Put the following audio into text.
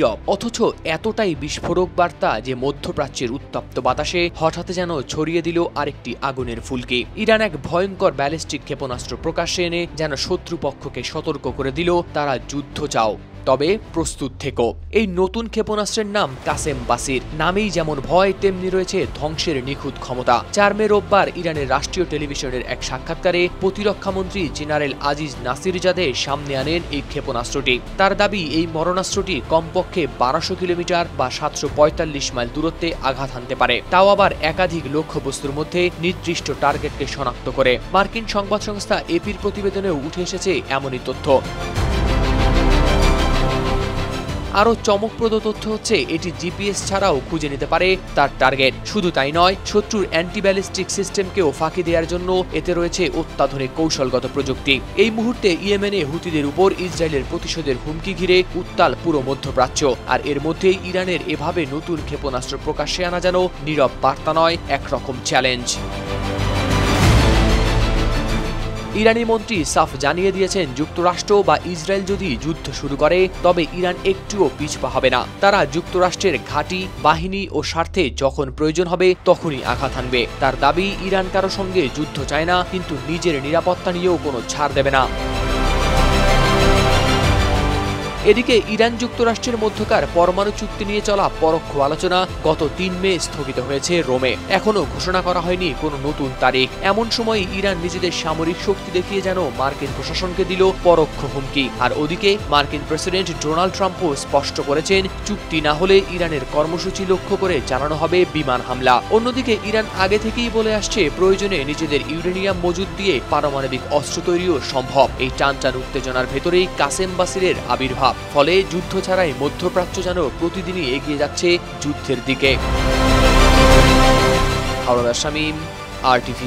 নীরব, অথচ এতটাই বিস্ফোরক বার্তা যে মধ্যপ্রাচ্যের উত্তপ্ত বাতাসে হঠাৎ যেন ছড়িয়ে দিল আরেকটি আগুনের ফুলকি। ইরান এক ভয়ঙ্কর ব্যালিস্টিক ক্ষেপণাস্ত্র প্রকাশ্যে এনে যেন শত্রুপক্ষকে সতর্ক করে দিল, তারা যুদ্ধ চাও, তবে প্রস্তুত থেকো। এই নতুন ক্ষেপণাস্ত্রের নাম কাসেম বাসির। নামেই যেমন ভয়, তেমনি রয়েছে ধ্বংসের নিখুঁত ক্ষমতা। 4 মে রোববার ইরানের রাষ্ট্রীয় টেলিভিশনের এক সাক্ষাৎকারে প্রতিরক্ষামন্ত্রী জেনারেল আজিজ নাসিরজাদে সামনে আনেন এই ক্ষেপণাস্ত্রটি। তার দাবি, এই মরণাস্ত্রটি কমপক্ষে 1200 কিলোমিটার বা 745 মাইল দূরত্বে আঘাত হানতে পারে, তাও আবার একাধিক লক্ষ্যবস্তুর মধ্যে নির্দিষ্ট টার্গেটকে শনাক্ত করে। মার্কিন সংবাদ সংস্থা এপির প্রতিবেদনেও উঠে এসেছে এমনই তথ্য। আরও চমকপ্রদ তথ্য হচ্ছে, এটি জিপিএস ছাড়াও খুঁজে নিতে পারে তার টার্গেট। শুধু তাই নয়, শত্রুর অ্যান্টিব্যালিস্টিক সিস্টেমকেও ফাঁকি দেওয়ার জন্য এতে রয়েছে অত্যাধুনিক কৌশলগত প্রযুক্তি। এই মুহূর্তে ইয়েমেনে হুতিদের উপর ইসরায়েলের প্রতিশোধের হুমকি ঘিরে উত্তাল পুরো মধ্যপ্রাচ্য। আর এর মধ্যেই ইরানের এভাবে নতুন ক্ষেপণাস্ত্র প্রকাশ্যে আনা যেন নীরব বার্তা নয়, একরকম চ্যালেঞ্জ। ইরানি মন্ত্রী সাফ জানিয়ে দিয়েছেন, যুক্তরাষ্ট্র বা ইসরায়েল যদি যুদ্ধ শুরু করে তবে ইরান একটুও পিছপা হবে না। তারা যুক্তরাষ্ট্রের ঘাঁটি, বাহিনী ও স্বার্থে যখন প্রয়োজন হবে তখনই আঘাত হানবে। তার দাবি, ইরান কারো সঙ্গে যুদ্ধ চায় না, কিন্তু নিজের নিরাপত্তা নিয়েও কোনো ছাড় দেবে না। এদিকে ইরান যুক্তরাষ্ট্রের মধ্যকার পরমাণু চুক্তি নিয়ে চলা পরোক্ষ আলোচনা গত 3 মে স্থগিত হয়েছে রোমে। এখনও ঘোষণা করা হয়নি কোনো নতুন তারিখ। এমন সময় ইরান নিজেদের সামরিক শক্তি দেখিয়ে যেন মার্কিন প্রশাসনকে দিল পরোক্ষ হুমকি। আর ওদিকে মার্কিন প্রেসিডেন্ট ডোনাল্ড ট্রাম্পও স্পষ্ট করেছেন, চুক্তি না হলে ইরানের কর্মসূচি লক্ষ্য করে চালানো হবে বিমান হামলা। অন্যদিকে ইরান আগে থেকেই বলে আসছে, প্রয়োজনে নিজেদের ইউরেনিয়াম মজুদ দিয়ে পারমাণবিক অস্ত্র তৈরিও সম্ভব। এই টানটান উত্তেজনার ভেতরেই কাসেম বাসিরের আবির্ভাব। ফলে যুদ্ধ ছাড়াই মধ্যপ্রাচ্য যেন প্রতিদিনই এগিয়ে যাচ্ছে যুদ্ধের দিকে। হাওলাদার শামীম, RTV।